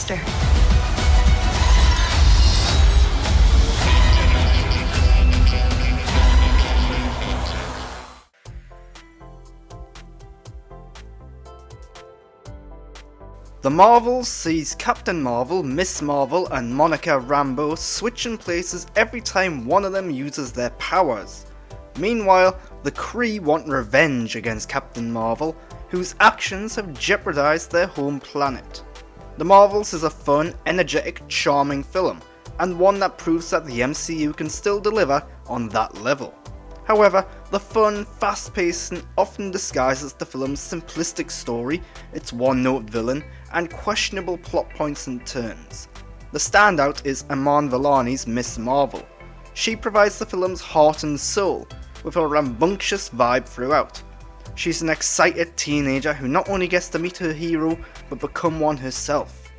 faster. The Marvels sees Captain Marvel, Miss Marvel and Monica Rambeau switching places every time one of them uses their powers. Meanwhile, the Kree want revenge against Captain Marvel, whose actions have jeopardized their home planet. The Marvels is a fun, energetic, charming film, and one that proves that the MCU can still deliver on that level. However, the fun, fast-paced and often disguises the film's simplistic story, its one-note villain, and questionable plot points and turns. The standout is Iman Vellani's Miss Marvel. She provides the film's heart and soul, with a rambunctious vibe throughout. She's an excited teenager who not only gets to meet her hero, but become one herself.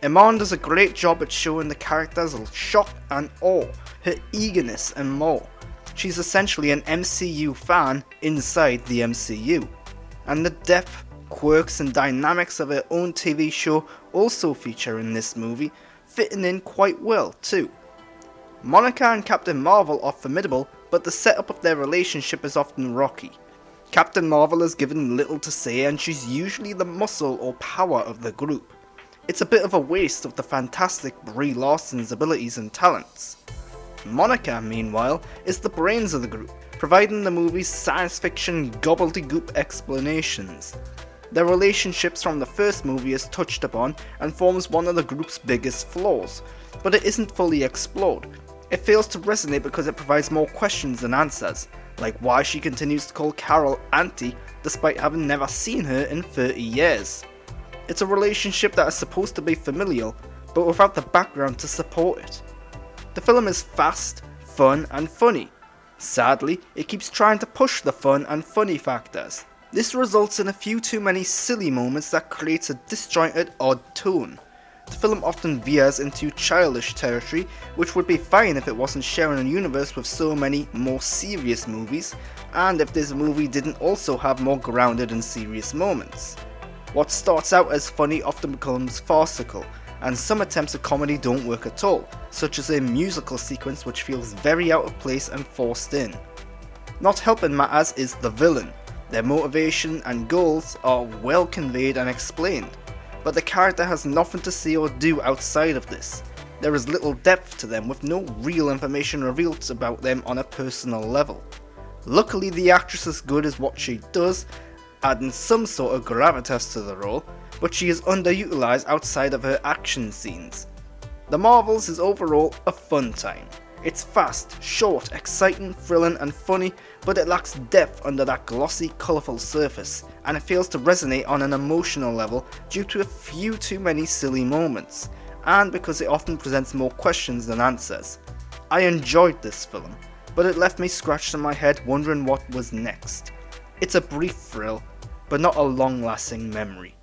Iman does a great job at showing the character's shock and awe, her eagerness and more. She's essentially an MCU fan inside the MCU. And the depth, quirks and dynamics of her own TV show also feature in this movie, fitting in quite well too. Monica and Captain Marvel are formidable, but the setup of their relationship is often rocky. Captain Marvel is given little to say and she's usually the muscle or power of the group. It's a bit of a waste of the fantastic Brie Larson's abilities and talents. Monica, meanwhile, is the brains of the group, providing the movie's science fiction gobbledygook explanations. Their relationships from the first movie is touched upon and forms one of the group's biggest flaws, but it isn't fully explored. It fails to resonate because it provides more questions than answers, like why she continues to call Carol Auntie despite having never seen her in 30 years. It's a relationship that is supposed to be familial, but without the background to support it. The film is fast, fun and funny. Sadly, it keeps trying to push the fun and funny factors. This results in a few too many silly moments that creates a disjointed, odd tone. The film often veers into childish territory, which would be fine if it wasn't sharing a universe with so many more serious movies, and if this movie didn't also have more grounded and serious moments. What starts out as funny often becomes farcical, and some attempts at comedy don't work at all, such as a musical sequence which feels very out of place and forced in. Not helping matters is the villain. Their motivation and goals are well conveyed and explained, but the character has nothing to say or do outside of this. There is little depth to them with no real information revealed about them on a personal level. Luckily the actress is good at what she does, adding some sort of gravitas to the role, but she is underutilized outside of her action scenes. The Marvels is overall a fun time. It's fast, short, exciting, thrilling and funny, but it lacks depth under that glossy, colourful surface, and it fails to resonate on an emotional level due to a few too many silly moments, and because it often presents more questions than answers. I enjoyed this film, but it left me scratched in my head wondering what was next. It's a brief thrill, but not a long-lasting memory.